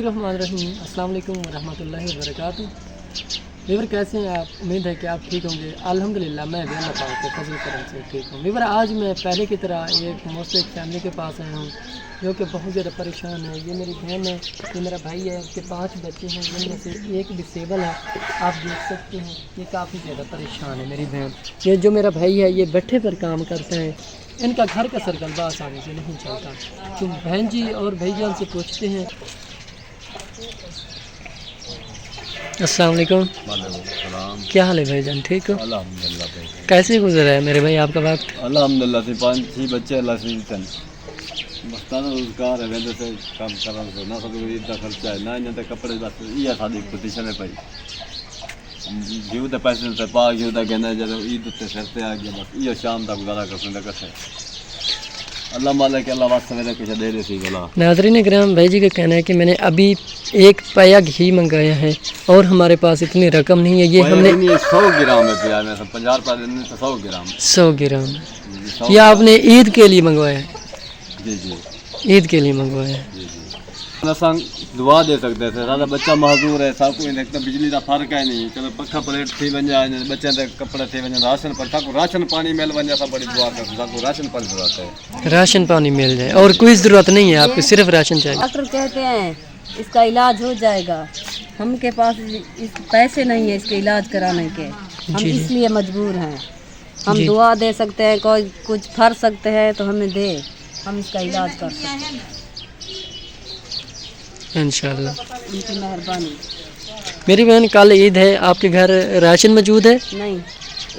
बिस्मिल्लाहिर्रहमानिर्रहीम। अस्सलाम वालेकुम वरहमतुल्लाहि वबरकातुहू। वीवर कैसे हैं आप? उम्मीद है कि आप ठीक होंगे। अल्हम्दुलिल्लाह मैं भी अल्लाह पाक के फजल करम से ठीक हूँ। वीवर आज मैं पहले की तरह एक मुस्तहिक फैमिली के पास आया हूँ जो कि बहुत ज़्यादा परेशान है। ये मेरी बहन है, ये मेरा भाई है, उसके 5 बच्चे हैं जिनमें से एक डिसेबल है। आप देख सकते हैं ये काफ़ी ज़्यादा परेशान है मेरी बहन। ये जो मेरा भाई है ये भट्ठे पर काम करता है। इनका घर का सर्कल आसानी से नहीं चलता। तो बहन जी और भाईजान से पूछते हैं। अस्सलाम वालेकुम। वालेकुम। क्या हाल है भाईजान, ठीक हो? अल्हम्दुलिल्लाह भाई। कैसे गुजरा है मेरे भाई आपका वक्त? अल्हम्दुलिल्लाह से 5-6 बच्चे अल्लाह से तन मस्ताना रोजगार है वैसे से काम करन से ना सको इतना खर्चा है ना इन्हें तो कपड़े बस ये सादी पोजीशन है भाई जीव तो पैसे से पा जीव तो कहना जब ईद ते सर पे आ गया बस ये शाम तक गुजारा कर सकते कैसे अल्लाह मालिक अल्लाह वास्ते मेरे कुछ दे दे सी बोला। नाज़रीन किराम, भाई जी का कहना है कि मैंने अभी 1 पाया घी मंगाया है और हमारे पास इतनी रकम नहीं है। ये हमने 100 ग्राम है पिया में 50 रुपए देने तो 100 ग्राम 100 ग्राम ये आपने ईद के लिए मंगवाया है? जी जी ईद के लिए मंगवाया है। जी जी असां दुआ दे सकते थे सारा बच्चा महजूर है सब कोई देखता बिजली का फर्क है नहीं चलो पखा प्लेट थी वञे बच्चे के कपड़े थी वञे राशन पर सबको राशन पानी मिल वञे सब बड़ी दुआ कर सबको राशन पानी जरूरत है। राशन पानी मिल जाए और कोई ज़रूरत नहीं है आपको, सिर्फ राशन चाहिए। डॉक्टर कहते हैं इसका इलाज हो जाएगा, हमके पास पैसे नहीं है इसके इलाज कराने के, हम जी। इसलिए मजबूर हैं। हम जी। दुआ दे सकते हैं, कोई कुछ फर सकते हैं तो हमें दे, हम इसका इलाज कर सकते हैं इंशाल्लाह। उनकी मेहरबानी। मेरी बहन कल ईद है, आपके घर राशन मौजूद है? नहीं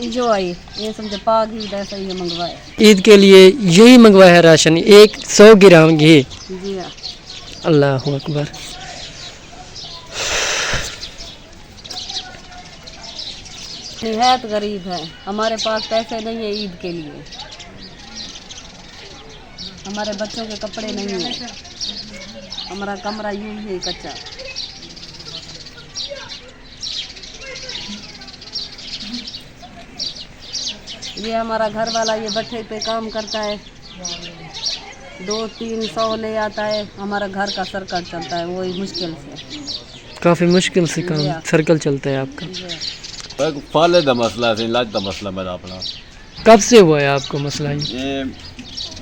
ये जो आई ये समझे पाग ही ऐसा ही मंगवाए ईद के लिए यही मंगवाया है राशन, 100 ग्राम घी। जी हाँ। अल्लाह अकबर। निहायत गरीब है, हमारे पास पैसे नहीं है ईद के लिए, हमारे बच्चों के कपड़े नहीं है, हमारा कमरा यूं ही है कच्चा। ये हमारा घर वाला ये भट्ठे पे काम करता है, 200-300 ले आता है, हमारा घर का सर्कल चलता है वही मुश्किल से, काफ़ी मुश्किल से काम सर्कल चलता है आपका। एक फाले दा मसला है इलाज दा मसला मेरा अपना। कब से हुआ है आपको मसला? ये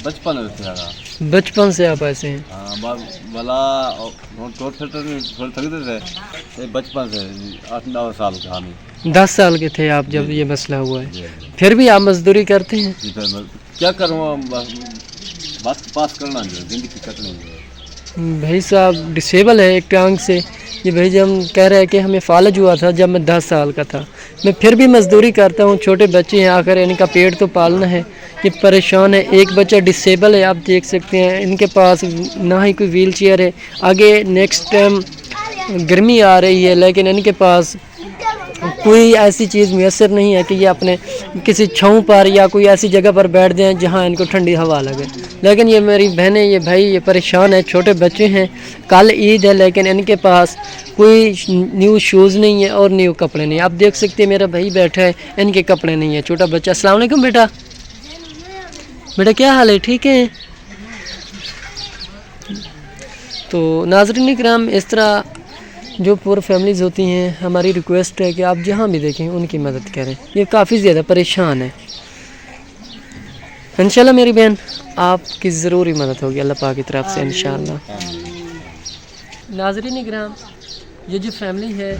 बचपन से था। बचपन से आप ऐसे हैं? हाँ वाला थोड़ थकते थे ये बचपन से 8-9 साल का हम 10 साल के थे आप जब ये मसला हुआ है? जी। फिर भी आप मजदूरी करते हैं? जी, फिर क्या करूँ बस पास करना जो जिंदगी कटनी है। भाई साहब डिसेबल है एक टांग से। ये भाई जी हम कह रहे हैं कि हमें फालज हुआ था जब मैं 10 साल का था। मैं फिर भी मजदूरी करता हूँ, छोटे बच्चे हैं, आखिर इनका पेट तो पालना है। ये परेशान है, एक बच्चा डिसेबल है, आप देख सकते हैं इनके पास ना ही कोई व्हील चेयर है। आगे नेक्स्ट टाइम गर्मी आ रही है लेकिन इनके पास कोई ऐसी चीज़ मैसर नहीं है कि ये अपने किसी छाँव पर या कोई ऐसी जगह पर बैठ जाएं जहां इनको ठंडी हवा लगे। लेकिन ये मेरी बहनें, ये भाई ये परेशान है, छोटे बच्चे हैं, कल ईद है लेकिन इनके पास कोई न्यू शूज़ नहीं है और न्यू कपड़े नहीं। आप देख सकते हैं मेरा भाई बैठा है, इनके कपड़े नहीं है, छोटा बच्चा। अस्सलाम वालेकुम बेटा। बेटा क्या हाल है, ठीक है? तो नाज़रीन किराम, इस तरह जो पुअर फैमिलीज़ होती हैं, हमारी रिक्वेस्ट है कि आप जहाँ भी देखें उनकी मदद करें। ये काफ़ी ज़्यादा परेशान है। इंशाल्लाह मेरी बहन आपकी ज़रूरी मदद होगी अल्लाह पाक की तरफ से इंशाल्लाह। नाज़रीन किराम, ये जो फैमिली है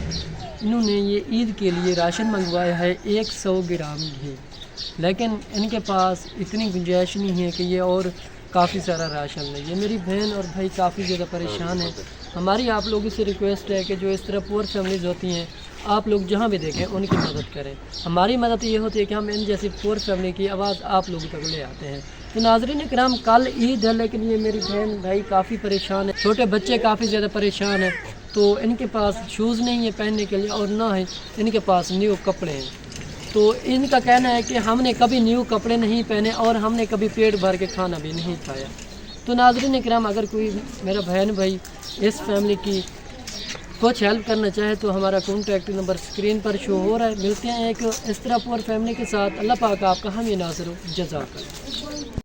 इन्होंने ये ईद के लिए राशन मंगवाया है 100 ग्राम घी, लेकिन इनके पास इतनी गुंजाइश नहीं है कि ये और काफ़ी सारा राशन ले। ये मेरी बहन और भाई काफ़ी ज़्यादा परेशान है। हमारी आप लोगों से रिक्वेस्ट है कि जो इस तरह पुअर फैमिलीज़ होती हैं, आप लोग जहाँ भी देखें उनकी मदद करें। हमारी मदद ये होती है कि हम इन जैसी पुअर फैमिली की आवाज़ आप लोगों तक ले आते हैं। तो नाज़रीन किराम, कल ईद है लेकिन ये मेरी बहन भाई काफ़ी परेशान है, छोटे बच्चे काफ़ी ज़्यादा परेशान हैं। तो इनके पास शूज़ नहीं है पहनने के लिए और ना ही इनके पास न्यू कपड़े हैं। तो इनका कहना है कि हमने कभी न्यू कपड़े नहीं पहने और हमने कभी पेट भर के खाना भी नहीं खाया। तो नाज़रीन किराम, अगर कोई मेरा बहन भाई इस फैमिली की कुछ हेल्प करना चाहे तो हमारा कॉन्टैक्ट नंबर स्क्रीन पर शो हो रहा है। मिलते हैं एक इस तरह पुअर फैमिली के साथ। अल्लाह पाक आपका हामी नाज़र जज़ाक।